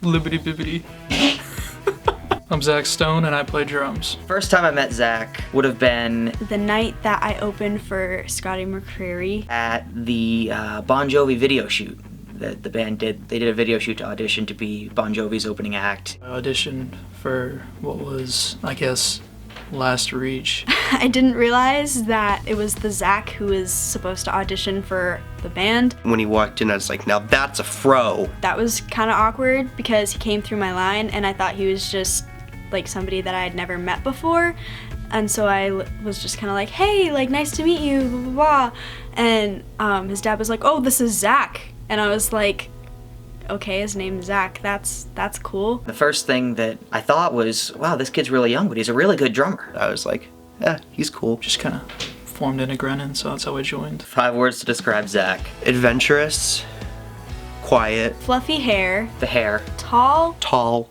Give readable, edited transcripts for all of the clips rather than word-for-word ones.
Libbity bibbity. I'm Zach Stone and I play drums. First time I met Zach would have been the night that I opened for Scotty McCreery at the Bon Jovi video shoot that the band did. They did a video shoot to audition to be Bon Jovi's opening act. I auditioned for what was, I guess, Last Reach. I didn't realize that it was the Zach who was supposed to audition for the band. When he walked in, I was like, now that's a fro. That was kind of awkward because he came through my line and I thought he was just like somebody that I had never met before. And so I was just kind of like, hey, like, nice to meet you, blah, blah, blah. And his dad was like, oh, this is Zach. And I was like, okay, his name's Zach, that's cool. The first thing that I thought was, wow, this kid's really young, but he's a really good drummer. I was like, yeah, he's cool. Just kind of formed into Grenon, so that's how I joined. 5 words to describe Zach. Adventurous, quiet, Fluffy hair, The hair. tall, tall,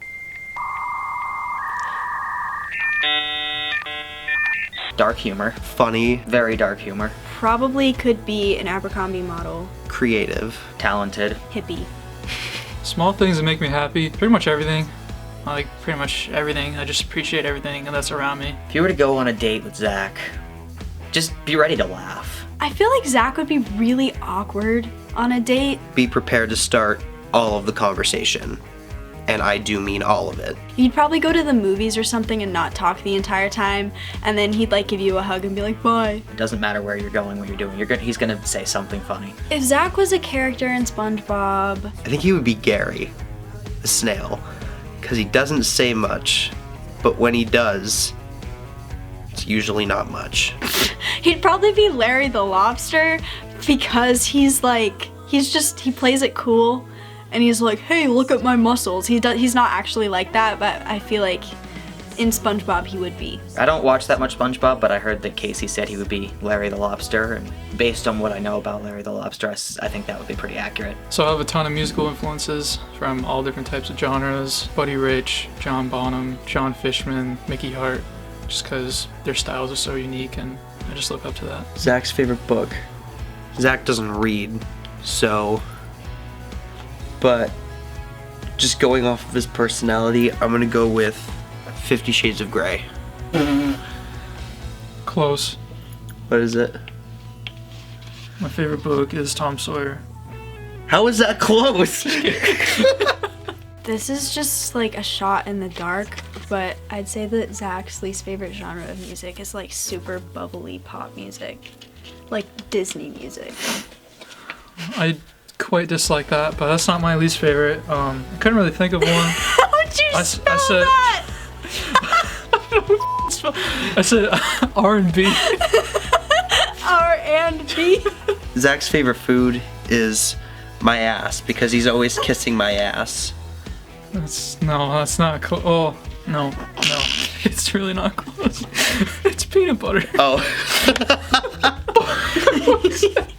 Dark humor. funny, Very dark humor. probably could be an Abercrombie model, creative. Talented. hippie. Small things that make me happy, pretty much everything. I like pretty much everything. I just appreciate everything that's around me. If you were to go on a date with Zach, just be ready to laugh. I feel like Zach would be really awkward on a date. Be prepared to start all of the conversation. And I do mean all of it. You'd probably go to the movies or something and not talk the entire time, and then he'd like give you a hug and be like, bye. It doesn't matter where you're going, what you're doing. He's gonna say something funny. If Zach was a character in SpongeBob, I think he would be Gary, the snail, because he doesn't say much, but when he does, it's usually not much. he'd probably be Larry the Lobster because he plays it cool. And he's like, hey, look at my muscles. He's not actually like that, but I feel like in SpongeBob he would be. I don't watch that much SpongeBob, but I heard that Kacie said he would be Larry the Lobster, and based on what I know about Larry the Lobster, I think that would be pretty accurate. So I have a ton of musical influences from all different types of genres. Buddy Rich, John Bonham, John Fishman, Mickey Hart, just because their styles are so unique and I just look up to that. Zach's favorite book. Zach doesn't read, so... But just going off of his personality, I'm gonna go with 50 Shades of Grey. Close. What is it? My favorite book is Tom Sawyer. How is that close? This is just like a shot in the dark, but I'd say that Zach's least favorite genre of music is like super bubbly pop music, like Disney music. I quite dislike that, but that's not my least favorite. I couldn't really think of one. How'd you spell said- that? I said R&B. R&B. Zach's favorite food is my ass because he's always kissing my ass. That's not close. Oh, no. It's really not close. It's peanut butter. Oh. What was that?